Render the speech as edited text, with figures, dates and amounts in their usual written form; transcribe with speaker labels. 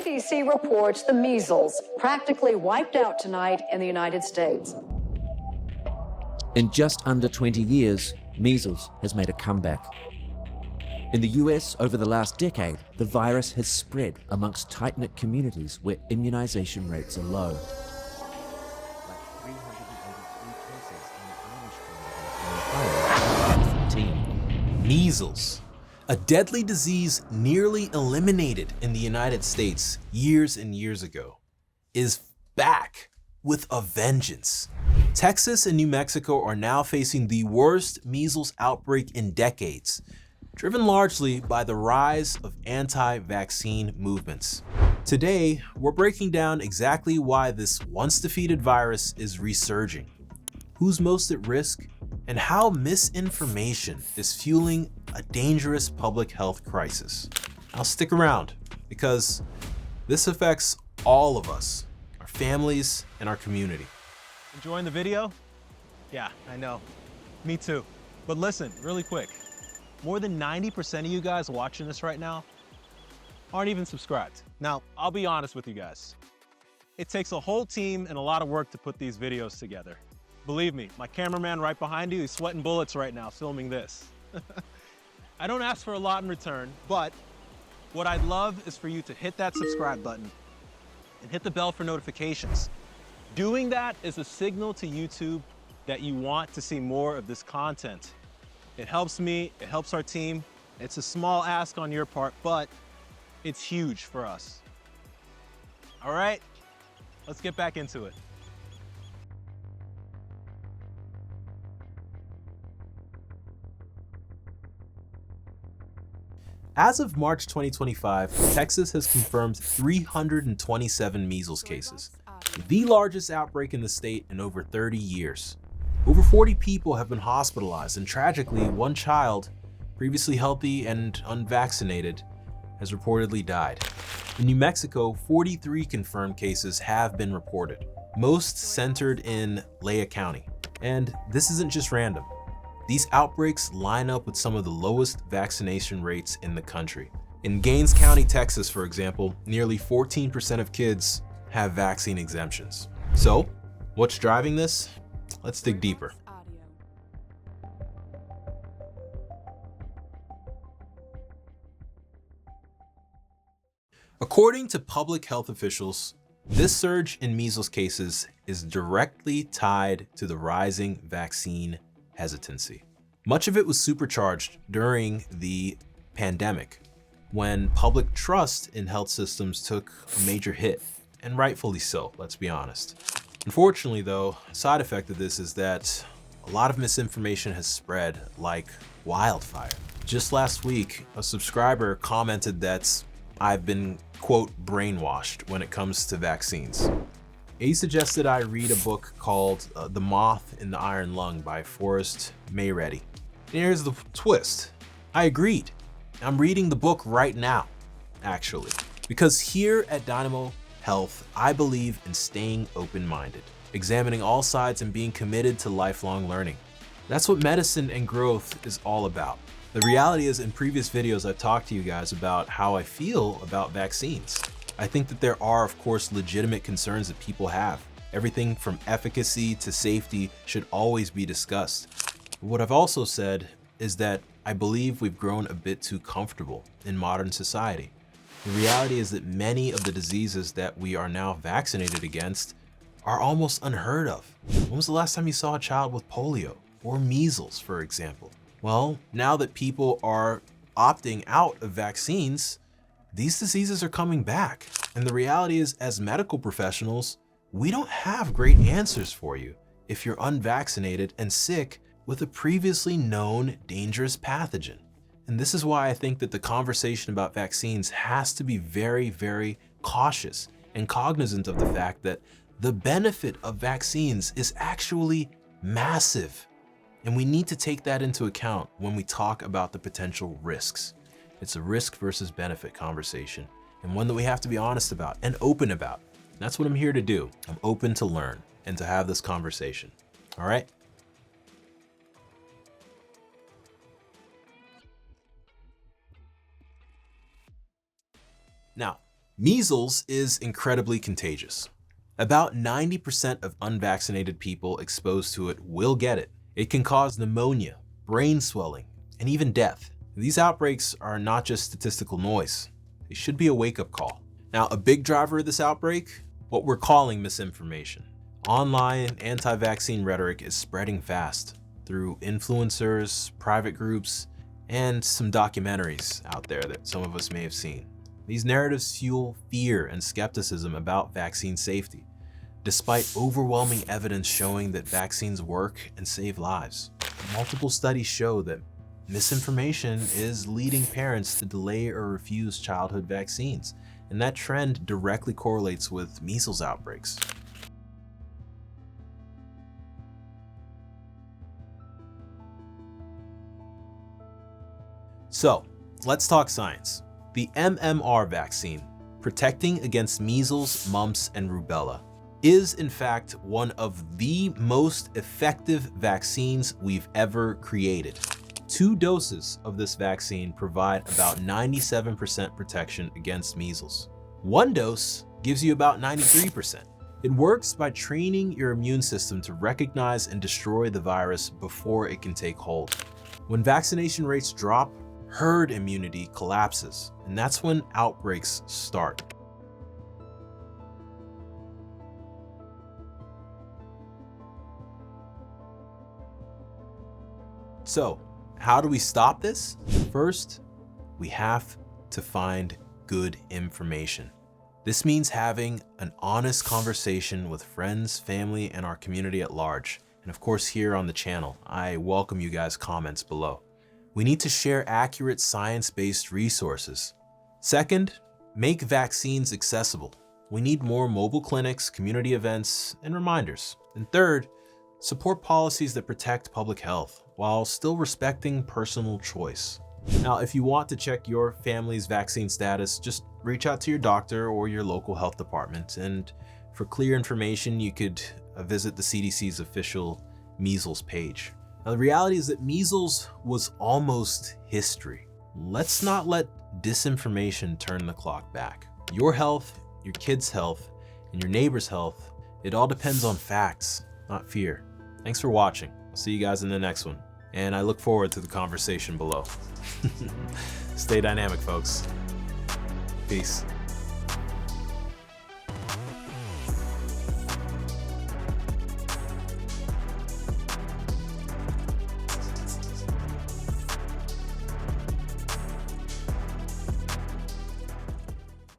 Speaker 1: CDC reports the measles practically wiped out tonight in the United States.
Speaker 2: In just under 20 years, measles has made a comeback. In the US, over the last decade, the virus has spread amongst tight-knit communities where immunization rates are low.
Speaker 3: Measles, a deadly disease nearly eliminated in the United States years and years ago, is back with a vengeance. Texas and New Mexico are now facing the worst measles outbreak in decades, driven largely by the rise of anti-vaccine movements. Today, we're breaking down exactly why this once defeated virus is resurging, who's most at risk, and how misinformation is fueling a dangerous public health crisis. Now stick around, because this affects all of us, our families, and our community.
Speaker 4: Enjoying the video? Yeah, I know. Me too. But listen, really quick. More than 90% of you guys watching this right now aren't even subscribed. Now, I'll be honest with you guys. It takes a whole team and a lot of work to put these videos together. Believe me, my cameraman right behind you, he's sweating bullets right now filming this. I don't ask for a lot in return, but what I'd love is for you to hit that subscribe button and hit the bell for notifications. Doing that is a signal to YouTube that you want to see more of this content. It helps me, it helps our team. It's a small ask on your part, but it's huge for us. All right, let's get back into it.
Speaker 3: As of March 2025, Texas has confirmed 327 measles cases, the largest outbreak in the state in over 30 years. Over 40 people have been hospitalized, and tragically, one child, previously healthy and unvaccinated, has reportedly died. In New Mexico, 43 confirmed cases have been reported, most centered in Lea County. And this isn't just random. These outbreaks line up with some of the lowest vaccination rates in the country. In Gaines County, Texas, for example, nearly 14% of kids have vaccine exemptions. So, what's driving this? Let's dig deeper. According to public health officials, this surge in measles cases is directly tied to the rising vaccine hesitancy. Much of it was supercharged during the pandemic, when public trust in health systems took a major hit, and rightfully so, let's be honest. Unfortunately though, a side effect of this is that a lot of misinformation has spread like wildfire. Just last week, a subscriber commented that I've been, quote, brainwashed when it comes to vaccines. He suggested I read a book called The Moth in the Iron Lung by Forrest Mayreddy. And here's the twist. I agreed. I'm reading the book right now, actually. Because here at Dynamo Health, I believe in staying open-minded, examining all sides and being committed to lifelong learning. That's what medicine and growth is all about. The reality is, in previous videos, I've talked to you guys about how I feel about vaccines. I think that there are, of course, legitimate concerns that people have. Everything from efficacy to safety should always be discussed. But what I've also said is that I believe we've grown a bit too comfortable in modern society. The reality is that many of the diseases that we are now vaccinated against are almost unheard of. When was the last time you saw a child with polio or measles, for example? Well, now that people are opting out of vaccines, these diseases are coming back. And the reality is, as medical professionals, we don't have great answers for you if you're unvaccinated and sick with a previously known dangerous pathogen. And this is why I think that the conversation about vaccines has to be very, very cautious and cognizant of the fact that the benefit of vaccines is actually massive. And we need to take that into account when we talk about the potential risks. It's a risk versus benefit conversation, and one that we have to be honest about and open about. That's what I'm here to do. I'm open to learn and to have this conversation. All right? Now, Measles is incredibly contagious. About 90% of unvaccinated people exposed to it will get it. It can cause pneumonia, brain swelling, and even death. These outbreaks are not just statistical noise. They should be a wake-up call. Now, a big driver of this outbreak, what we're calling misinformation. Online anti-vaccine rhetoric is spreading fast through influencers, private groups, and some documentaries out there that some of us may have seen. These narratives fuel fear and skepticism about vaccine safety, despite overwhelming evidence showing that vaccines work and save lives. Multiple studies show that misinformation is leading parents to delay or refuse childhood vaccines, and that trend directly correlates with measles outbreaks. So, let's talk science. The MMR vaccine, protecting against measles, mumps, and rubella, is in fact one of the most effective vaccines we've ever created. 2 doses of this vaccine provide about 97% protection against measles. 1 dose gives you about 93%. It works by training your immune system to recognize and destroy the virus before it can take hold. When vaccination rates drop, herd immunity collapses, and that's when outbreaks start. So, how do we stop this? First, we have to find good information. This means having an honest conversation with friends, family, and our community at large. And of course, here on the channel, I welcome you guys' comments below. We need to share accurate science-based resources. Second, make vaccines accessible. We need more mobile clinics, community events, and reminders. And third, support policies that protect public health while still respecting personal choice. Now, if you want to check your family's vaccine status, just reach out to your doctor or your local health department. And for clear information, you could visit the CDC's official measles page. Now, the reality is that measles was almost history. Let's not let disinformation turn the clock back. Your health, your kids' health, and your neighbor's health, it all depends on facts, not fear. Thanks for watching. I'll see you guys in the next one. And I look forward to the conversation below. Stay dynamic, folks. Peace.